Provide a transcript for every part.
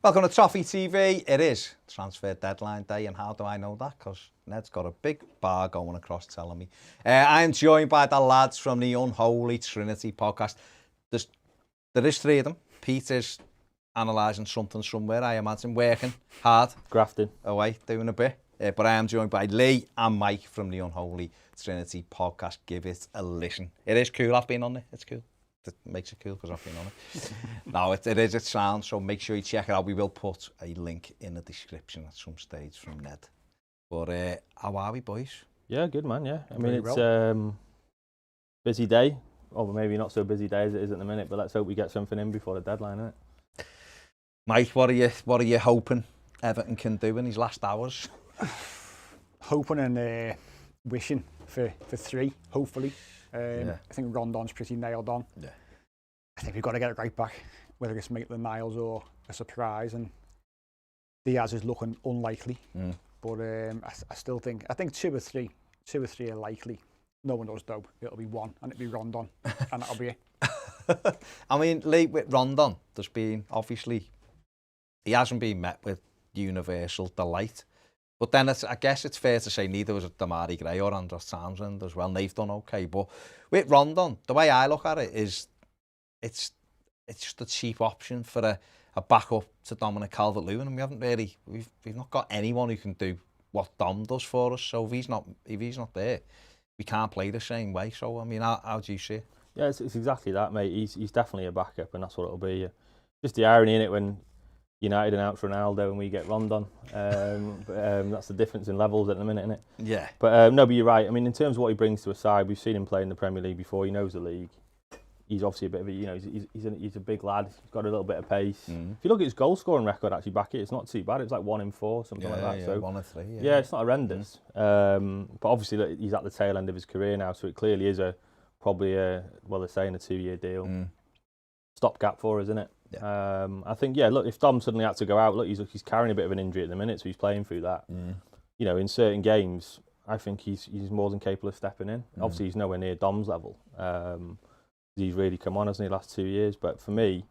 Welcome to Toffee TV. It is transfer deadline day, and how do I know that? Because Ned's got a big bar going across telling me. I'm joined by the lads from the Unholy Trinity podcast. There is three of them. Pete is analysing something somewhere, I imagine, working hard. Grafting. Away, doing a bit. But I am joined by Lee and Mike from the Unholy Trinity podcast. Give it a listen. It is cool. I've been on it. It's cool. It makes it cool because I've been on it. No, it is. It sounds. So make sure you check it out. We will put a link in the description at some stage from Ned. But how are we, boys? Yeah, good man. Yeah, I mean it's busy day. Or maybe not so busy day as it is at the minute. But let's hope we get something in before the deadline, isn't it? Mike, what are you hoping Everton can do in these last hours? Hoping and wishing for three, hopefully. I think Rondon's pretty nailed on. Yeah. I think we've got to get it right back, whether it's Maitland-Niles or a surprise. And Diaz is looking unlikely, but I still think 2 or 3 are likely. No one knows though. It'll be one, and it'll be Rondon, and that'll be it. I mean, Lee, with Rondon, there's been obviously he hasn't been met with universal delight. But then I guess it's fair to say neither was Damari Gray or Andros Townsend as well. They've done okay. But with Rondon, the way I look at it is it's just a cheap option for a backup to Dominic Calvert-Lewin. And we've not got anyone who can do what Dom does for us. So if he's not there, we can't play the same way. So, I mean, how do you see it? Yeah, it's exactly that, mate. He's definitely a backup, and that's what it'll be. Just the irony in it when United announce Ronaldo and we get Rondon. That's the difference in levels at the minute, isn't it? Yeah. But no, but you're right. I mean, in terms of what he brings to a side, we've seen him play in the Premier League before. He knows the league. He's obviously a bit of a, he's a big lad. He's got a little bit of pace. If you look at his goal scoring record, actually back it, it's not too bad. It's like 1 in 4, something like that. Yeah, so 1 or 3. Yeah, it's not horrendous. But obviously he's at the tail end of his career now, so it clearly is probably they're saying a 2-year deal. Stopgap for us, isn't it? Yeah. I think, look, if Dom suddenly had to go out, look, he's carrying a bit of an injury at the minute, so he's playing through that. You know, in certain games, I think he's more than capable of stepping in. Obviously, he's nowhere near Dom's level. He's really come on, hasn't he, the last 2 years? But for me,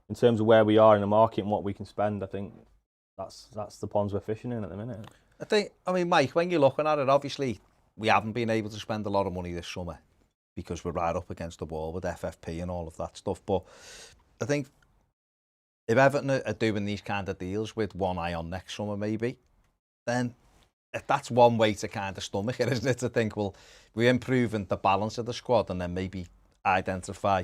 in terms of where we are in the market and what we can spend, I think that's the ponds we're fishing in at the minute. I mean, Mike, when you're looking at it, obviously, we haven't been able to spend a lot of money this summer because we're right up against the wall with FFP and all of that stuff. But I think if Everton are doing these kind of deals with one eye on next summer, maybe, then that's one way to kind of stomach it, isn't it? To think, well, we're improving the balance of the squad and then maybe identify,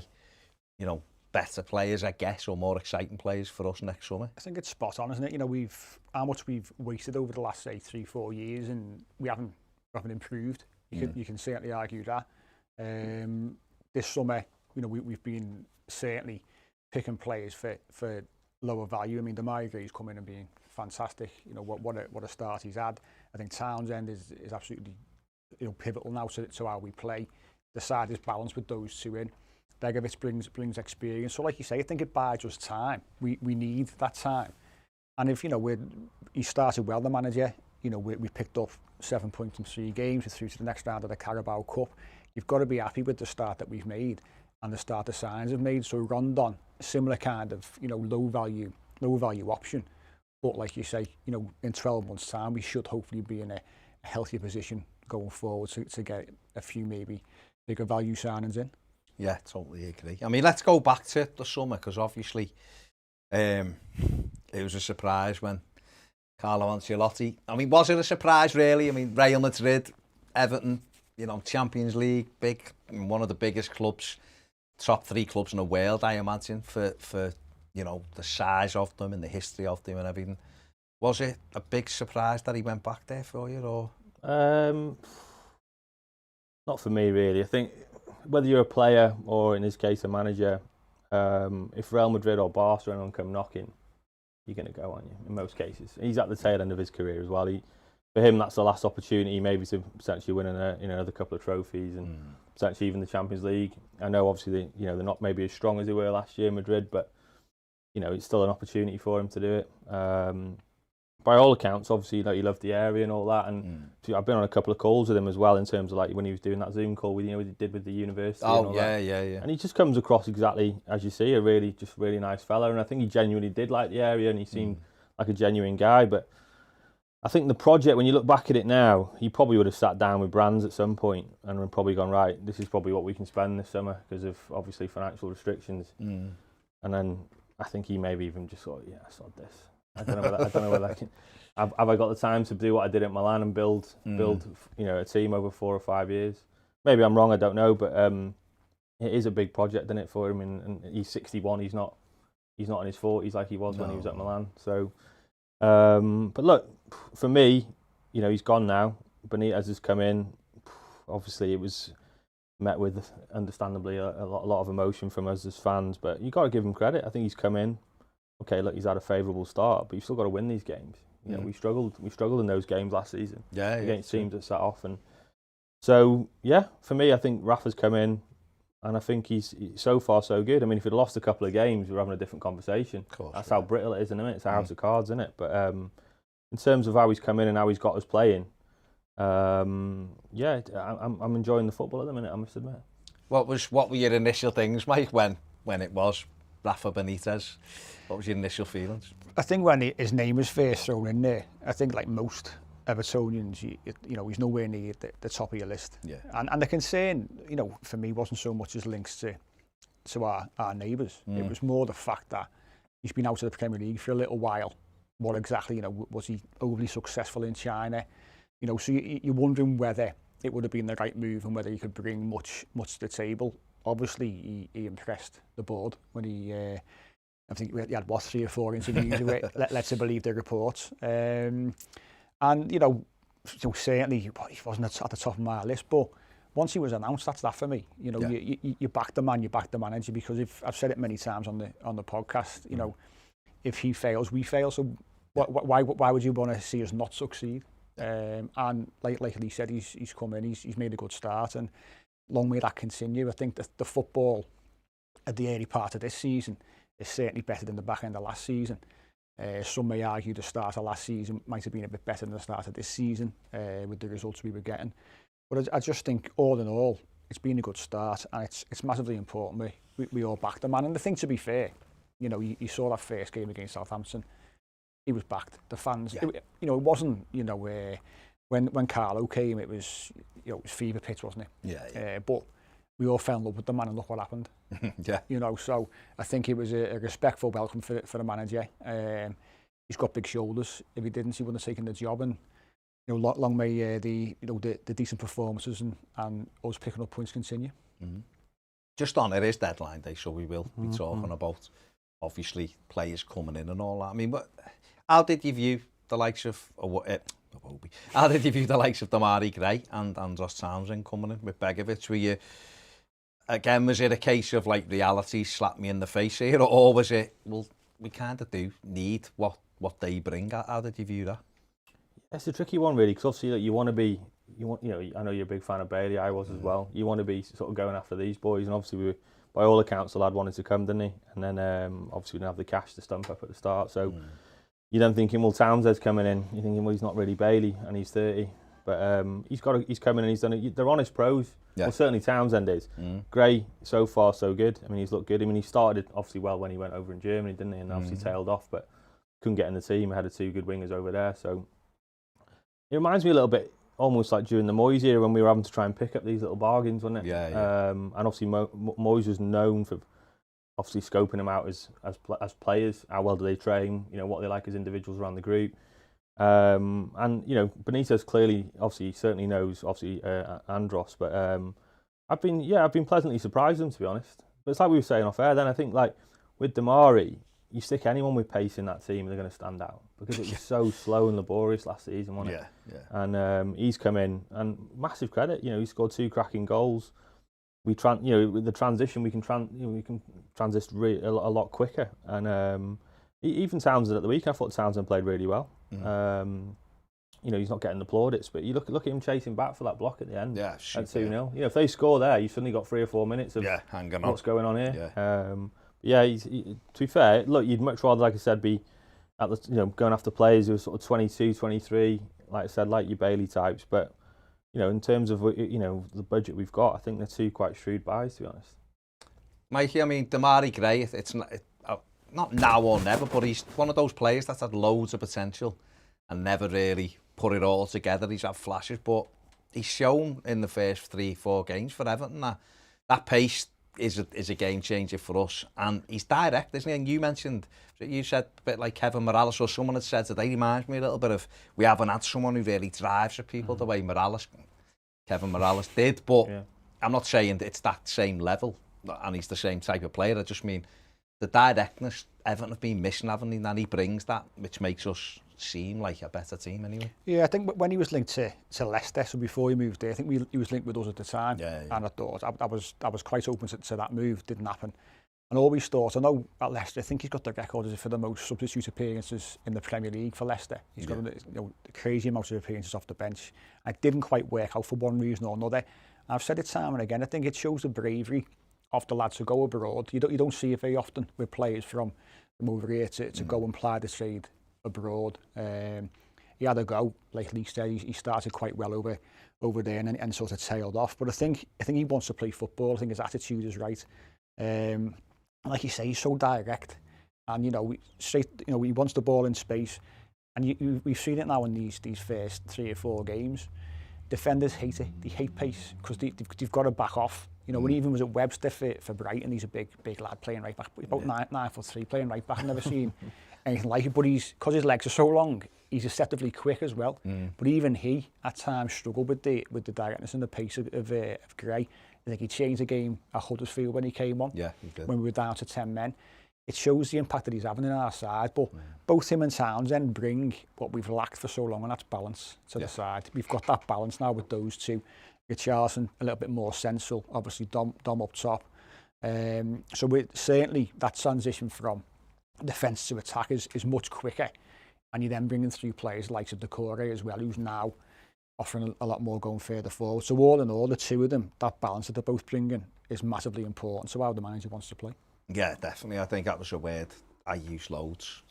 better players, I guess, or more exciting players for us next summer. I think it's spot on, isn't it? How much we've wasted over the last, say, 3-4 years, and we haven't improved. You can certainly argue that. This summer, we've been certainly picking players for lower value. I mean, Damari Gray's come in and being fantastic. What a start he's had. I think Townsend is absolutely pivotal now to how we play. The side is balanced with those two in. Begovic brings experience. So, like you say, I think it buys us time. We need that time. And if he started well, the manager. We picked up 7 points in 3 games. We're through to the next round of the Carabao Cup. You've got to be happy with the start that we've made and the start the signs have made. So Rondon, similar kind of low value option. But like you say, in 12 months' time, we should hopefully be in a healthier position going forward to get a few maybe bigger value signings in. Yeah, totally agree. I mean, let's go back to the summer because obviously it was a surprise when Carlo Ancelotti. I mean, was it a surprise really? I mean, Real Madrid, Everton, Champions League, one of the biggest clubs, top 3 clubs in the world, I imagine, for the size of them and the history of them and everything. Was it a big surprise that he went back there for you, or? Not for me, really. I think whether you're a player or, in this case, a manager, if Real Madrid or Barcelona come knocking, you're going to go, aren't you? In most cases, he's at the tail end of his career as well. For him, that's the last opportunity, maybe to potentially win another couple of trophies and potentially even the Champions League. I know, obviously, they're not maybe as strong as they were last year, Madrid, but it's still an opportunity for him to do it. by all accounts, obviously, he loved the area and all that. And I've been on a couple of calls with him as well in terms of like when he was doing that Zoom call with, what he did with the university. Oh, and all that. Yeah. And he just comes across exactly as you see, a really nice fella. And I think he genuinely did like the area and he seemed like a genuine guy. But I think the project, when you look back at it now, he probably would have sat down with Brands at some point and probably gone, right, this is probably what we can spend this summer because of obviously financial restrictions. And then I think he maybe even just thought, yeah, I sod this. I don't know whether I can. Have I got the time to do what I did at Milan and build a team over 4 or 5 years? Maybe I'm wrong. I don't know, but it is a big project, isn't it, for him? And he's 61. He's not in his 40s like he was when he was at Milan. So, but look, for me, he's gone now. Benitez has come in. Obviously, it was met with, understandably, a lot of emotion from us as fans. But you got to give him credit. I think he's come in. Okay, look, he's had a favourable start, but you've still got to win these games. We struggled in those games last season against teams that sat off, and so for me, I think Rafa's come in, and I think he's so far so good. I mean, if he'd lost a couple of games, we're having a different conversation. Of course, that's how brittle it is, isn't it? It's a house of cards, isn't it? But in terms of how he's come in and how he's got us playing, I'm enjoying the football at the minute, I must admit. What were your initial things, Mike, when it was Rafa Benitez? What was your initial feelings? I think when his name was first thrown in there, I think like most Evertonians, he's nowhere near the top of your list. Yeah. And the concern, for me, wasn't so much his links to our neighbours. It was more the fact that he's been out of the Premier League for a little while. What exactly, was he overly successful in China? So you're wondering whether it would have been the right move and whether he could bring much to the table. Obviously, he impressed the board when he. I think he had 3 or 4 interviews with it, let's believe the reports. And certainly he wasn't at the top of my list, but once he was announced, that's that for me. You back the man, you back the manager, because I've said it many times on the podcast. If he fails, we fail. So why would you want to see us not succeed? And like he said, he's come in, he's made a good start, and long may that continue. I think that the football at the early part of this season is certainly better than the back end of last season. Some may argue the start of last season might have been a bit better than the start of this season with the results we were getting. But I just think all in all, it's been a good start, and it's massively important we all back the man. And the thing, to be fair, you saw that first game against Southampton. He was backed. The fans, it wasn't, when Carlo came, it was fever pitch, wasn't it? Yeah. But we all fell in love with the man, and look what happened. So I think it was a respectful welcome for the manager. He's got big shoulders. If he didn't, he wouldn't have taken the job. And long may the decent performances and us picking up points continue. Just on it is deadline day, so we will be talking about obviously players coming in and all that. I mean, how did you view the likes of how did you view the likes of Damari Gray and Andros Townsend coming in with Begovic? Were you, again, was it a case of like reality slapped me in the face here, or was it, well, we kind of do need what they bring? How did you view that? It's a tricky one, really, because obviously you want to be, I know you're a big fan of Bailey, I was as well. You want to be sort of going after these boys, and obviously by all accounts the lad wanted to come, didn't he? And then obviously we didn't have the cash to stump up at the start, so you're then thinking, well, Townsend's coming in. You're thinking, well, he's not really Bailey, and he's 30. But he's coming in, he's done it. They're honest pros. Yeah. Well, certainly Townsend is. Gray, so far, so good. I mean, he's looked good. I mean, he started, obviously, well when he went over in Germany, didn't he? And obviously tailed off, but couldn't get in the team. He had 2 good wingers over there. So it reminds me a little bit, almost like during the Moyes era, when we were having to try and pick up these little bargains, wasn't it? Yeah. And obviously, Moyes was known for obviously scoping them out as players. How well do they train? What they like as individuals around the group. And Benitez clearly, obviously, certainly knows Andros, but I've been pleasantly surprised with him, to be honest. But it's like we were saying off air. Then I think like with Damari, you stick anyone with pace in that team, they're going to stand out because it was so slow and laborious last season, wasn't it? Yeah. And he's come in, and massive credit. He scored 2 cracking goals. With the transition, we can transition a lot quicker. And even Townsend at the week, I thought Townsend played really well. He's not getting the plaudits, but you look at him chasing back for that block at the end. Yeah, at 2-0. If they score there, you suddenly got 3 or 4 minutes of hanging on. What's going on here. To be fair, look, you'd much rather, like I said, be going after players who are sort of 22, 23, like I said, like your Bailey types. But in terms of the budget we've got, I think they're two quite shrewd buys, to be honest. Mikey, I mean, Damari Gray, it's not now or never, but he's one of those players that's had loads of potential and never really put it all together. He's had flashes, but he's shown in the first 3-4 games for Everton that pace is a game changer for us. And he's direct, isn't he? And you said a bit like Kevin Morales, or someone had said today, he reminds me a little bit of, we haven't had someone who really drives at people the way Kevin Morales did, but I'm not saying that it's that same level and he's the same type of player. I just mean the directness Everton have been missing, haven't they? And he brings that, which makes us seem like a better team anyway. Yeah, I think when he was linked to Leicester, so before he moved there, I think he was linked with us at the time. Yeah. And I thought I was quite open to that move. Didn't happen. And always thought, I know at Leicester, I think he's got the record for the most substitute appearances in the Premier League for Leicester. He's got a crazy amount of appearances off the bench. It didn't quite work out for one reason or another. I've said it time and again, I think it shows the bravery of the lads to go abroad. You don't see it very often with players from over here to go and ply the trade abroad. He had a go, like Lee said, he started quite well over there and sort of tailed off. But I think he wants to play football. I think his attitude is right. Like you say, he's so direct, and he wants the ball in space. And we've seen it now in these first 3 or 4 games. Defenders hate it. They hate pace because they've got to back off. When he even was at Webster for Brighton, he's a big lad playing right back. He's about 9'3" playing right back. I've never seen anything like it. But because his legs are so long, he's deceptively quick as well. But even he, at times, struggled with the directness and the pace of Gray. I think he changed the game at Huddersfield when he came on. Yeah, he did. When we were down to 10 men. It shows the impact that he's having in our side. But both him and Townsend bring what we've lacked for so long, and that's balance to the side. We've got that balance now with those two. Richarlison a little bit more central, obviously Dom up top. So certainly that transition from defence to attack is much quicker, and you're then bringing through players like Decore as well, who's now offering a lot more going further forward. So all in all, the two of them, that balance that they're both bringing is massively important to how the manager wants to play. Yeah, definitely. I think that was a word I use loads,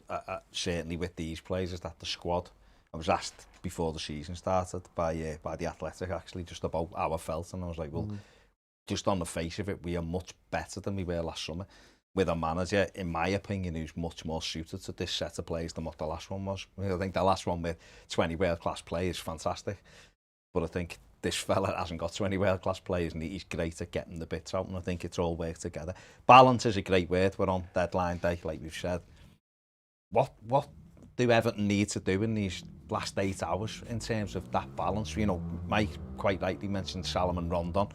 certainly with these players, is that the squad. I was asked before the season started by the Athletic actually just about how I felt, and I was like, well, just on the face of it, we are much better than we were last summer, with a manager, in my opinion, who's much more suited to this set of players than what the last one was. I think the last one with 20 world-class players is fantastic, but I think this fella hasn't got 20 world-class players, and he's great at getting the bits out, and I think it's all worked together. Balance is a great word. We're on deadline day, like we've said. What do Everton need to do in these last 8 hours in terms of that balance? Mike quite rightly mentioned Salomon Rondon.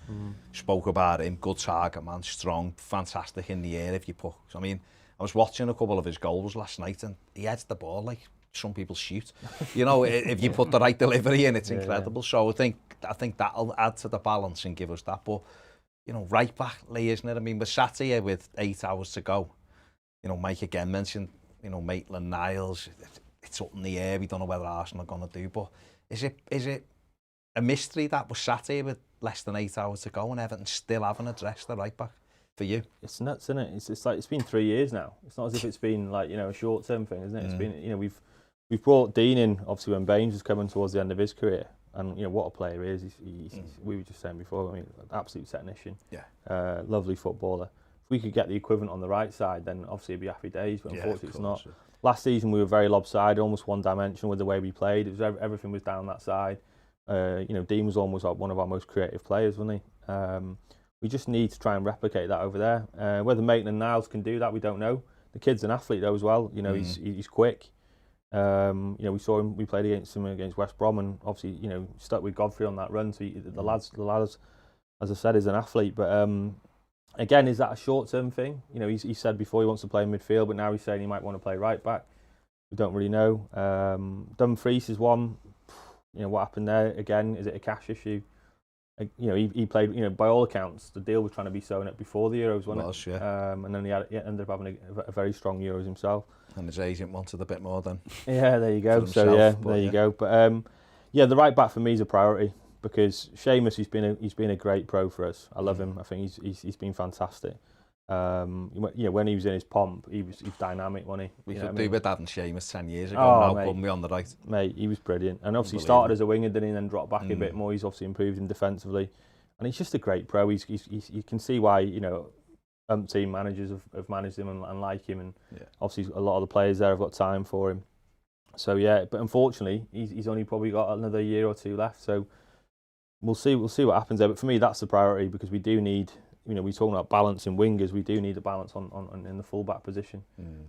Spoke about him, good target man, strong, fantastic in the air if you push. I mean, I was watching a couple of his goals last night, and he heads the ball like some people shoot. If you put the right delivery in, it's incredible. So I think that'll add to the balance and give us that. But right back, Lee, isn't it? I mean, we're sat here with 8 hours to go. Mike again mentioned Maitland-Niles. It's up in the air. We don't know whether Arsenal are going to do. But is it a mystery that we're sat here with less than 8 hours to go and Everton still haven't addressed the right back for you? It's nuts, isn't it? It's like it's been 3 years now. It's not as if it's been like a short-term thing, isn't it? It's been we've brought Dean in obviously when Baines was coming towards the end of his career, and what a player he is. He's we were just saying before. I mean, absolute technician. Yeah. Lovely footballer. If we could get the equivalent on the right side, then obviously it'd be happy days. But unfortunately, it's not. Last season we were very lopsided, almost one-dimensional with the way we played. It was everything was down that side. Dean was almost like one of our most creative players, wasn't he? We just need to try and replicate that over there. Whether Maitland-Niles can do that, we don't know. The kid's an athlete though as well. He's quick. We saw him. We played against him against West Brom, and obviously stuck with Godfrey on that run. So the lads, as I said, is an athlete. But again, is that a short-term thing? He said before he wants to play in midfield, but now he's saying he might want to play right back. We don't really know. Dumfries is one. What happened there? Again, is it a cash issue? He played. By all accounts, the deal was trying to be sewn up before the Euros, wasn't it? And then he ended up having a very strong Euros himself. And his agent wanted a bit more then. Yeah, there you go. Himself, there you go. But the right back for me is a priority, because Seamus, he's been a great pro for us. I love him. I think he's been fantastic. When he was in his pomp, he was dynamic, wasn't he? We could do with that and Seamus 10 years ago. Put me on the right. Mate, he was brilliant. And obviously started as a winger, didn't he, and then dropped back a bit more. He's obviously improved him defensively. And he's just a great pro. You can see why, team managers have managed him and like him. And obviously a lot of the players there have got time for him. So, but unfortunately, he's only probably got another year or two left. So we'll see what happens there. But for me, that's the priority because we do need... we're talking about balance in wingers. We do need a balance on in the full-back position.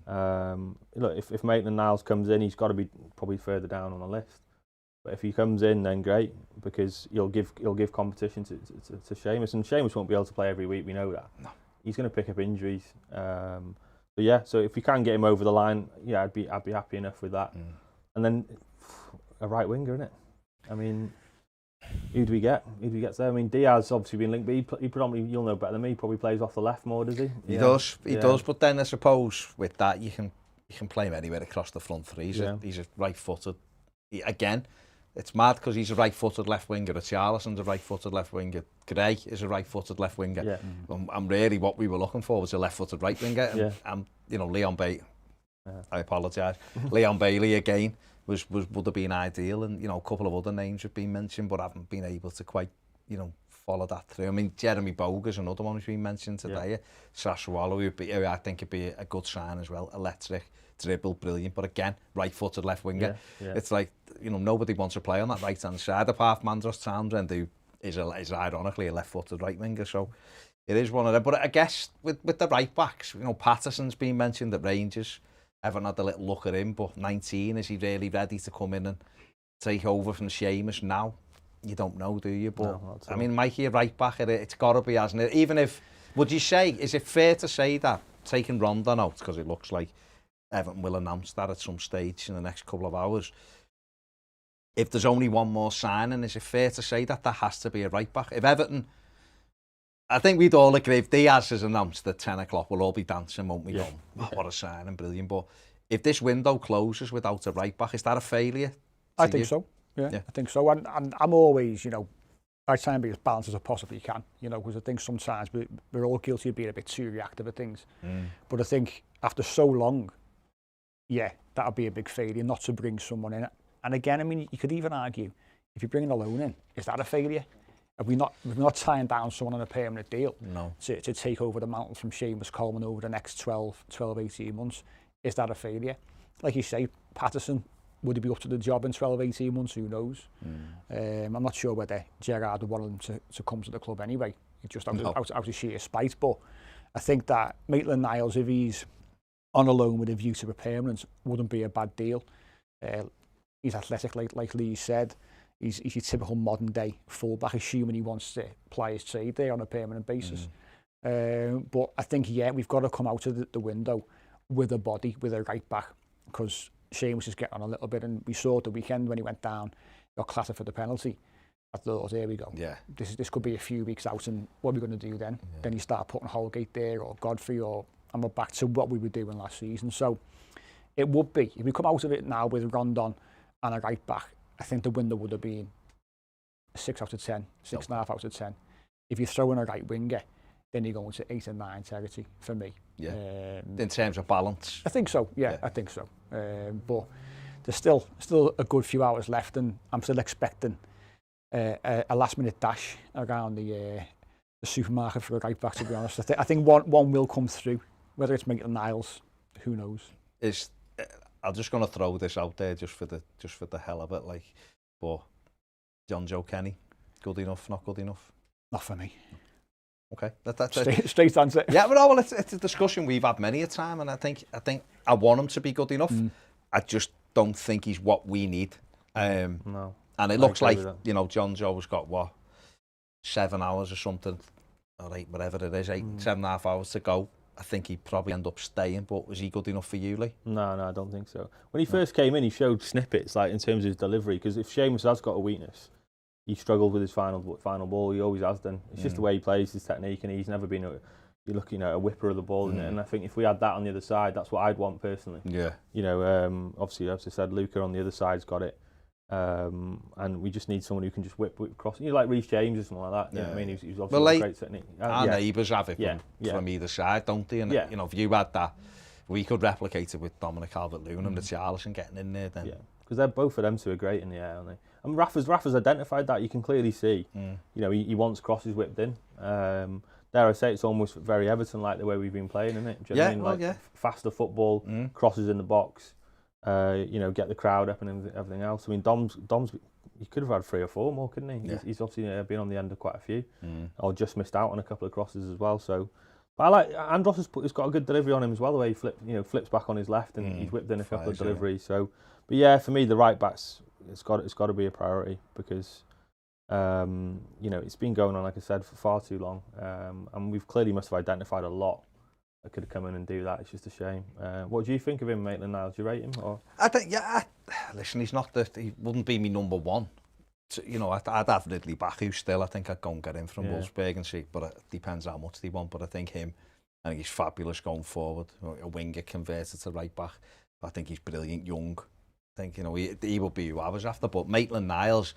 If Maitland-Niles comes in, he's got to be probably further down on the list. But if he comes in, then great, because he'll give competition to Seamus, and Seamus won't be able to play every week. We know that. No. He's going to pick up injuries. So if we can get him over the line, I'd be happy enough with that. And then a right winger, innit? I mean. Who do we get? Who do we get there? I mean, Diaz obviously been linked, but he predominantly, you'll know better than me, probably plays off the left more, does he? He does. But then I suppose with that you can play him anywhere across the front three. He's a right-footed. Again, it's mad because he's a right-footed left winger. Charlison's a right-footed left winger. Gray is a right-footed left winger. Yeah. And really, what we were looking for was a left-footed right winger. And Leon Bailey. I apologise. Leon Bailey again. Would have been ideal, and a couple of other names have been mentioned, but haven't been able to quite follow that through. I mean, Jeremy Boger's another one who's been mentioned today. Sassuolo, I think would be a good sign as well. Electric, dribble, brilliant, but again, right-footed left winger. It's like nobody wants to play on that right-hand side apart from Andros Townsend, who is ironically a left-footed right winger. So it is one of them. But I guess with the right backs, Patterson's been mentioned at Rangers. Everton had a little look at him, but 19, is he really ready to come in and take over from Seamus now? You don't know, do you? But no, I mean, Mikey, a right back, it's got to be, hasn't it? Even if, is it fair to say that taking Rondon out, because it looks like Everton will announce that at some stage in the next couple of hours, if there's only one more signing, is it fair to say that has to be a right back? If Everton, I think we'd all agree, if Diaz is announced at 10 o'clock, we'll all be dancing, won't we? What a signing, brilliant. But if this window closes without a right back, is that a failure? I think so. Yeah, I think so. And I'm always, I try and be as balanced as I possibly can, because I think sometimes we're all guilty of being a bit too reactive at things. But I think after so long, that would be a big failure not to bring someone in. And again, I mean, you could even argue, if you bring an alone in, is that a failure? We're not tying down someone on a permanent deal to take over the mantle from Seamus Coleman over the next 12, 18 months. Is that a failure? Like you say, Patterson, would he be up to the job in 12, 18 months? Who knows? I'm not sure whether Gerrard would want him to come to the club anyway, just out of sheer spite. But I think that Maitland-Niles, if he's on a loan with a view to a permanent, wouldn't be a bad deal. He's athletic, like Lee said. He's your typical modern day fullback, assuming he wants to play his trade there on a permanent basis. But I think, we've got to come out of the window with a body, with a right back, because Seamus is getting on a little bit, and we saw at the weekend when he went down, got clattered for the penalty. I thought, here we go. This could be a few weeks out, and what are we going to do then? Then you start putting Holgate there, or Godfrey, and we're back to what we were doing last season. So it would be, if we come out of it now with Rondon and a right back, I think the window would have been a 6 out of 10, 6.5 out of 10. If you throw in a right winger, then you're going to 8 and 9 territory for me. In terms of balance. I think so. I think so. But there's still a good few hours left, and I'm still expecting a last-minute dash around the supermarket for a right back. To be honest, I think one will come through. Whether it's Maitland-Niles, who knows? I'm just going to throw this out there just for the hell of it, but John Joe Kenny, good enough, not good enough? Not for me. Okay, that's straight answer. Yeah, but it's a discussion we've had many a time, and I think I want him to be good enough. I just don't think he's what we need. No. And it looks like John Joe's got 7 hours or something, or 8, whatever it is, 7.5 hours to go. I think he'd probably end up staying, but was he good enough for you, Lee? No, I don't think so. When he first came in, he showed snippets, in terms of his delivery, because if Seamus has got a weakness, he struggled with his final ball. He always has done. It's just the way he plays, his technique, and he's never been you're looking at a whipper of the ball, and I think if we had that on the other side, that's what I'd want personally. Obviously, as I said, Luca on the other side's got it. And we just need someone who can just whip across. Like Reece James or something like that. Yeah. I mean, he's obviously like, a great technique. Our neighbours have it from either side, don't they? And you know, if you had that, we could replicate it with Dominic Calvert-Lewin and Richarlison getting in there. Then because they're both of them two are great in the air, aren't they? And Rafa's identified that. You can clearly see. You know, he wants crosses whipped in. Dare I say, it's almost very Everton-like the way we've been playing, isn't it? Do you know what I mean? Like faster football, crosses in the box. You know, get the crowd up and everything else. I mean, Dom's he could have had 3 or 4 more, couldn't he? He's obviously been on the end of quite a few, or just missed out on a couple of crosses as well. So, but I like Andros has got a good delivery on him as well. The way he flips back on his left and he's whipped in a couple of deliveries. So, but yeah, for me the right backs it's got to be a priority because you know, it's been going on, like I said, for far too long, and we've clearly must have identified a lot that could come in and do that. It's just a shame. What do you think of him, Maitland-Niles? Do you rate him? Or? I think, listen, he wouldn't be me number one. You know, I'd have Ridley Baku still. I think I'd go and get him from Wolfsburg and see, but it depends how much they want. But I think he's fabulous going forward. A winger converted to right back. I think he's brilliant young. I think, you know, he will be who I was after. But Maitland-Niles,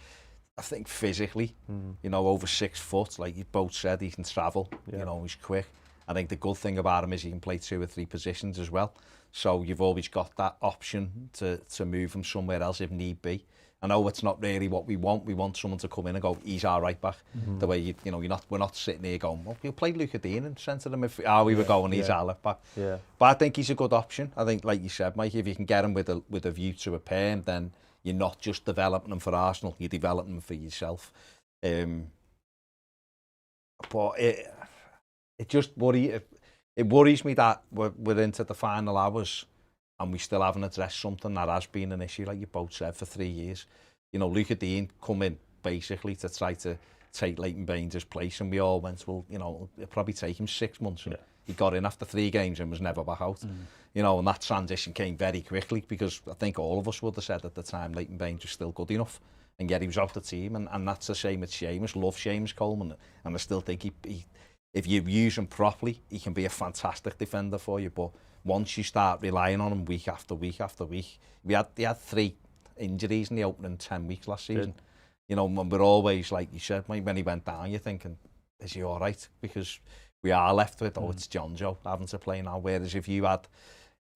I think physically, you know, over 6 foot, like you both said, he can travel. You know, he's quick. I think the good thing about him is he can play 2 or 3 positions as well. So you've always got that option to move him somewhere else if need be. I know it's not really what we want. We want someone to come in and go, he's our right back. The way you know, we're not sitting here going, well, we'll play Luca Dean and centre him if we were going, he's our left back. But I think he's a good option. I think, like you said, Mike, if you can get him with a view to a perm, then you're not just developing him for Arsenal, you're developing him for yourself. But it worries me that we're into the final hours and we still haven't addressed something that has been an issue, like you both said, for 3 years. You know, Luca Dean come in basically to try to take Leighton Baines' place, and we all went, well, you know, it'll probably take him 6 months. And he got in after 3 games and was never back out. You know, and that transition came very quickly because I think all of us would have said at the time Leighton Baines was still good enough. And yet he was out the team, and that's a shame. It's Seamus. Love Seamus Coleman, and I still think he if you use him properly, he can be a fantastic defender for you. But once you start relying on him week after week after week, he had 3 injuries in the opening 10 weeks last season. You know, and we're always, like you said, when he went down, you're thinking, is he all right? Because we are left with, it's John Joe having to play now. Whereas if you had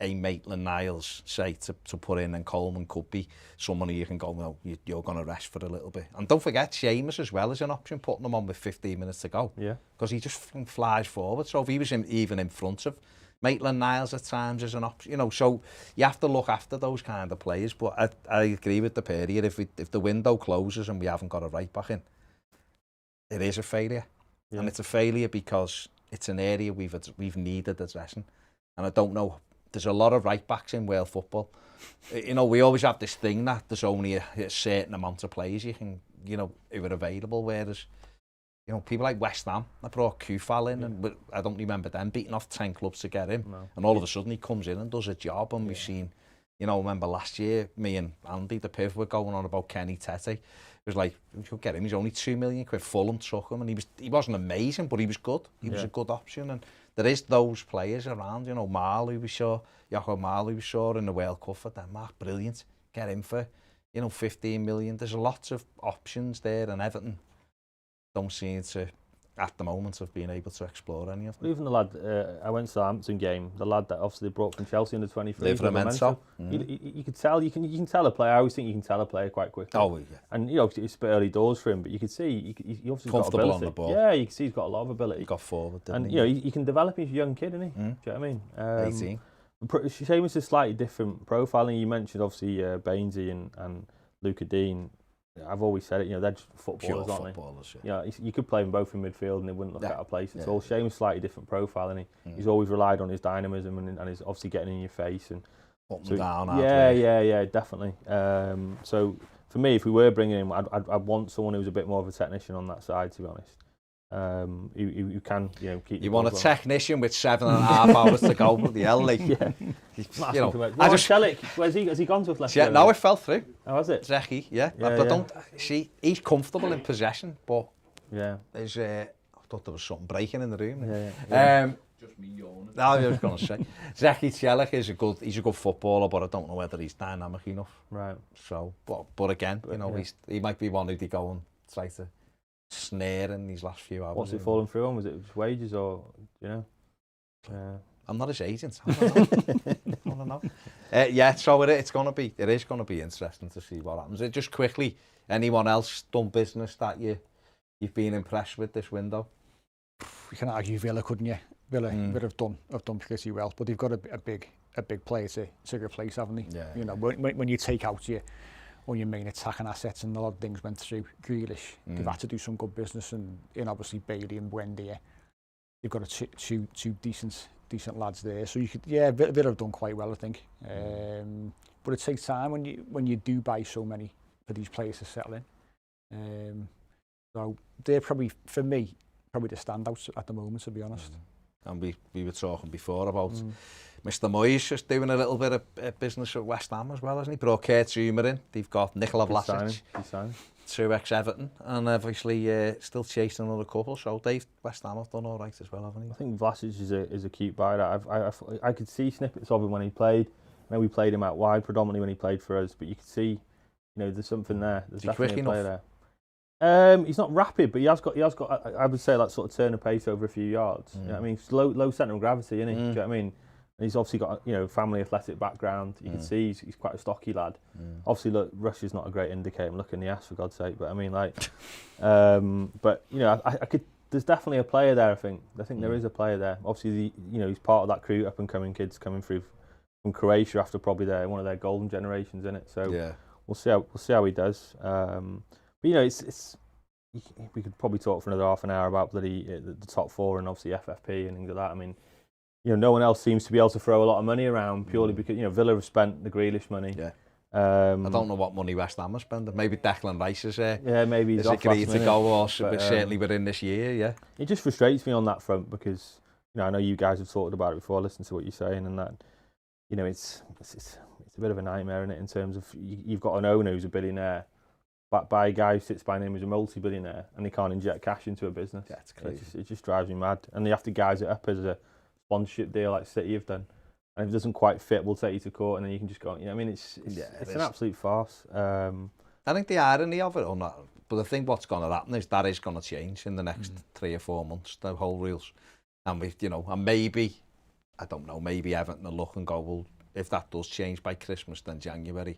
a Maitland-Niles, say, to put in, and Coleman could be someone who you can go, well, you're going to rest for a little bit. And don't forget, Seamus as well is an option, putting him on with 15 minutes to go. Because he just flies forward. So if he was even in front of Maitland-Niles at times as an option, you know, so you have to look after those kind of players. But I agree with the period. If the window closes and we haven't got a right back in, it is a failure. And it's a failure because it's an area we've needed addressing. And I don't know, there's a lot of right backs in world football. You know, we always have this thing that there's only a certain amount of players you can, you know, who are available. Whereas, you know, people like West Ham, they brought Kufal in, and I don't remember them beating off 10 clubs to get him. And all of a sudden he comes in and does a job. And we've seen, you know, remember last year, me and Andy, the Piv, were going on about Kenny Tete. It was like, we should get him. He's only £2 million. Fulham took him, and he wasn't amazing, but he was good. He was a good option. And there is those players around, you know, Marley we saw, Jacob Marley we saw in the World Cup for Denmark, brilliant. Get him for, you know, 15 million. There's lots of options there, and Everton don't seem to, at the moment, have been able to explore any of them. Even the lad, I went to the Hampton game, the lad that obviously brought from Chelsea in the 23. Livramento. You could tell, you can tell a player. I always think you can tell a player quite quickly. Oh, yeah. And, you know, it's a bit early doors for him, but you could see, he obviously got ability. On the ball. Yeah, you can see he's got a lot of ability. He got forward, didn't and, he? You know, he can develop. He's a young kid, isn't he? Do you know what I mean? 18. Seamus is slightly different profiling. You mentioned, obviously, Bainesy and Luca Dean. I've always said it, you know, they're just footballers, aren't they? Yeah, you could play them both in midfield and they wouldn't look out of place at all. Seamus slightly different profile, and he's always relied on his dynamism and he's obviously getting in your face and up and down. Yeah, definitely. So for me, if we were bringing him, I'd want someone who's a bit more of a technician on that side, to be honest. You can, you know, keep. You want a technician with 7.5 hours to go? The hell, like, you know, I just Celik, has he gone to a left? Yeah, no, it fell through. Oh, has it? Zeki, but don't see. He's comfortable in possession, but there's I thought there was something breaking in the room. just me yawning. No, I was going to say. Zeki Tjelich is he's a good footballer, but I don't know whether he's dynamic enough. Right. So, but again, you know, he might be one who'd go and try to snare in these last few hours. What's it falling through on? Was it just wages or, you know? I'm not his agent. I don't know. Yeah, so it is going to be interesting to see what happens. Just quickly, anyone else done business that you've been impressed with this window? You can argue Villa, couldn't you? Villa have done pretty well, but they've got a big player to replace, haven't they? Yeah. You know, when you take out all your main attacking assets, and a lot of things went through Grealish, they've had to do some good business, and obviously Bailey and Buendia, they've got two decent lads there. So you could, Villa have done quite well, I think. But it takes time when you do buy so many for these players to settle in. So they're probably, for me, probably the standouts at the moment, to be honest. And we were talking before about Mr. Moyes just doing a little bit of business at West Ham as well, hasn't he? Brought Kurt Zouma in. They've got Nikola Vlasic to ex-Everton, and obviously still chasing another couple. So West Ham have done all right as well, haven't he? I think Vlasic is a cute buy. I could see snippets of him when he played. I know we played him out wide predominantly when he played for us, but you could see, there's something there. There's definitely a player there. He's not rapid, but he has got. I would say, like, sort of turn of pace over a few yards. You know what I mean? He's low centre of gravity, isn't he? Do you know what I mean? And he's obviously got family athletic background. You can see he's quite a stocky lad. Obviously, look, Russia's not a great indicator. Look in the ass, for God's sake. But I mean, like, but I could. There's definitely a player there. I think there is a player there. Obviously, he's part of that crew, up and coming kids coming through from Croatia after probably one of their golden generations, in it. So we'll see how he does. But it's we could probably talk for another half an hour about the top four and obviously FFP and things like that. I mean, no one else seems to be able to throw a lot of money around purely because Villa have spent the Grealish money. Yeah. I don't know what money West Ham are spending. Maybe Declan Rice is maybe he's agreed to go, or certainly within this year. Yeah. It just frustrates me on that front because I know you guys have talked about it before. I listened to what you're saying, and that it's a bit of a nightmare, isn't it? In terms of you've got an owner who's a billionaire, but by a guy who sits by him who's a multi-billionaire, and they can't inject cash into a business. Yeah, it's crazy. It just drives me mad. And they have to guise it up as a sponsorship deal like City have done. And if it doesn't quite fit, we'll take you to court, and then you can just go. I mean, it's an absolute farce. I think the irony of it, but I think what's going to happen is that is going to change in the next 3 or 4 months. The whole rules, and and maybe, I don't know, maybe Everton will look and go, well, if that does change by Christmas, then January,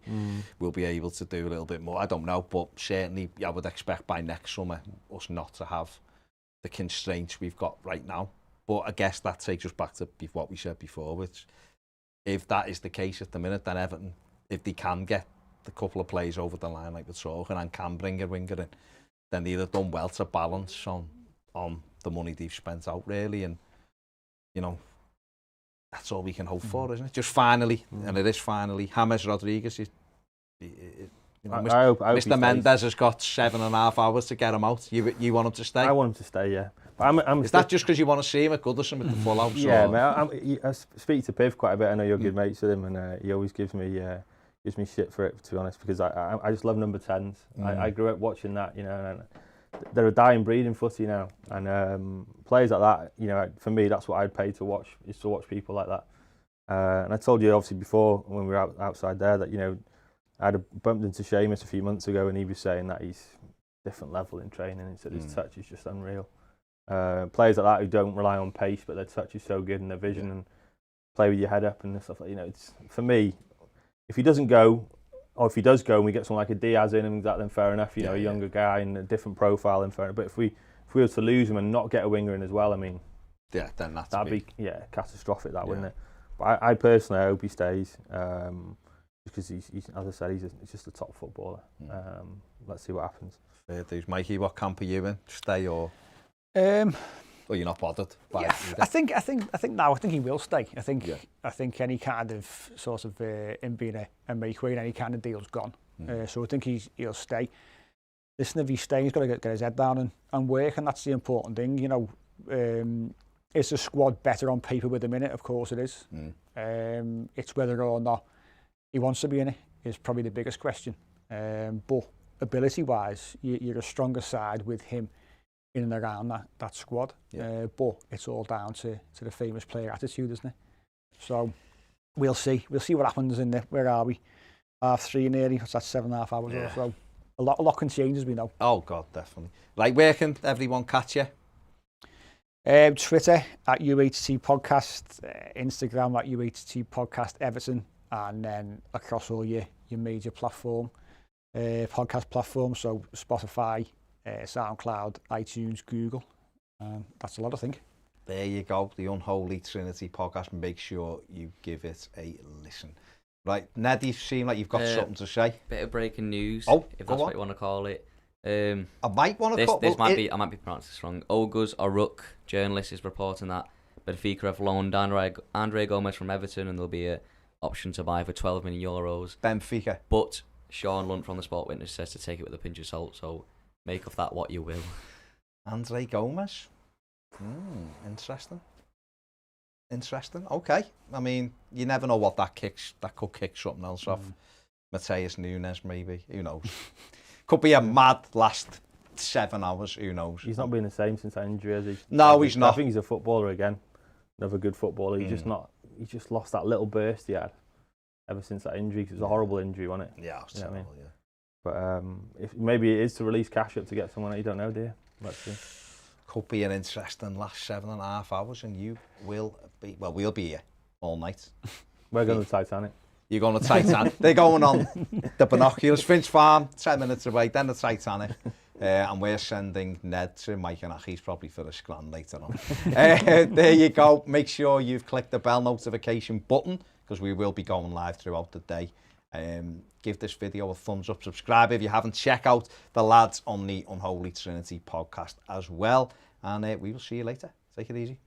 we'll be able to do a little bit more. I don't know, but certainly I would expect by next summer us not to have the constraints we've got right now. But I guess that takes us back to what we said before, which if that is the case at the minute, then Everton, if they can get the couple of players over the line like we're talking and can bring a winger in, then they'd have done well to balance on the money they've spent out, really. And, that's all we can hope for, isn't it? Just finally, and it is finally, James Rodriguez is... Mr. Mendes has got 7.5 hours to get him out. You want him to stay? I want him to stay, yeah. But is that just because you want to see him at Goodison with the full house? Yeah, mate. I speak to Piv quite a bit. I know you're good mates with him, and he always gives me shit for it, to be honest, because I just love number 10s. I grew up watching that, and they're a dying breed in footy now, and players like that, for me, that's what I'd pay to watch, is to watch people like that. And I told you obviously before when we were outside there that I had bumped into Seamus a few months ago, and he was saying that he's different level in training. He said his touch is just unreal. Players like that who don't rely on pace, but their touch is so good and their vision and play with your head up and stuff like it's for me. If he doesn't go, or if he does go and we get someone like a Diaz in and that, then fair enough. A younger guy and a different profile, then fair enough. But if we were to lose him and not get a winger in as well, I mean, then that'd be catastrophic, wouldn't it? But I personally hope he stays. Because he's as I said, he's just a top footballer. Let's see what happens. Fair dues. Mikey, what camp are you in? Stay or you're not bothered? I think he will stay. I think any kind of sort of him being a make-weight, any kind of deal's gone. So I think he'll stay. Listen, if he stays, he's got to get his head down and work, and that's the important thing. Is the squad better on paper with him in it? Of course it is. It's whether or not he wants to be in it is probably the biggest question. But ability-wise, you're a stronger side with him in and around that squad. Yeah. But it's all down to the famous player attitude, isn't it? So we'll see. We'll see what happens in there. Where are we? 3 nearly. What's that? 7.5 hours or so. A lot can change, as we know. Oh God, definitely. Like, where can everyone catch you? Twitter at UHT Podcast, Instagram at UHT Podcast Everton, and then across all your major podcast platforms, so Spotify, SoundCloud, iTunes, Google. That's a lot, I think. There you go, the Unholy Trinity podcast. Make sure you give it a listen. Right, Ned, you seem like you've got something to say. Bit of breaking news, if that's what you want to call it. I might want to call this. I might be pronouncing this wrong. Ogus Oruk, journalist, is reporting that Benfica have loaned Andre Gomez from Everton, and there'll be an option to buy for €12 million. Benfica. But Sean Lunt from the Sport Witness says to take it with a pinch of salt, so make of that what you will. Andre Gomez. Interesting. Okay. I mean, you never know what that could kick something else off. Matheus Nunes, maybe. Who knows? Could be a mad last 7 hours. Who knows? He's not been the same since that injury, has he? No, he's not. I think he's a footballer again. Another good footballer. He's just not. He just lost that little burst he had ever since that injury. Cause it was a horrible injury, wasn't it? Yeah, it was terrible, yeah. But if maybe it is to release cash up to get someone that you don't know, do you? Let's see. Could be an interesting last 7.5 hours, and you will be. Well, we'll be here all night. We're going to the Titanic. You're going to Titanic. They're going on the binoculars. Finch Farm, 10 minutes away, then the Titanic. And we're sending Ned to Mike and Achi's probably for a scran later on. There you go. Make sure you've clicked the bell notification button, because we will be going live throughout the day. Give this video a thumbs up. Subscribe if you haven't. Check out the lads on the Unholy Trinity podcast as well. And we will see you later. Take it easy.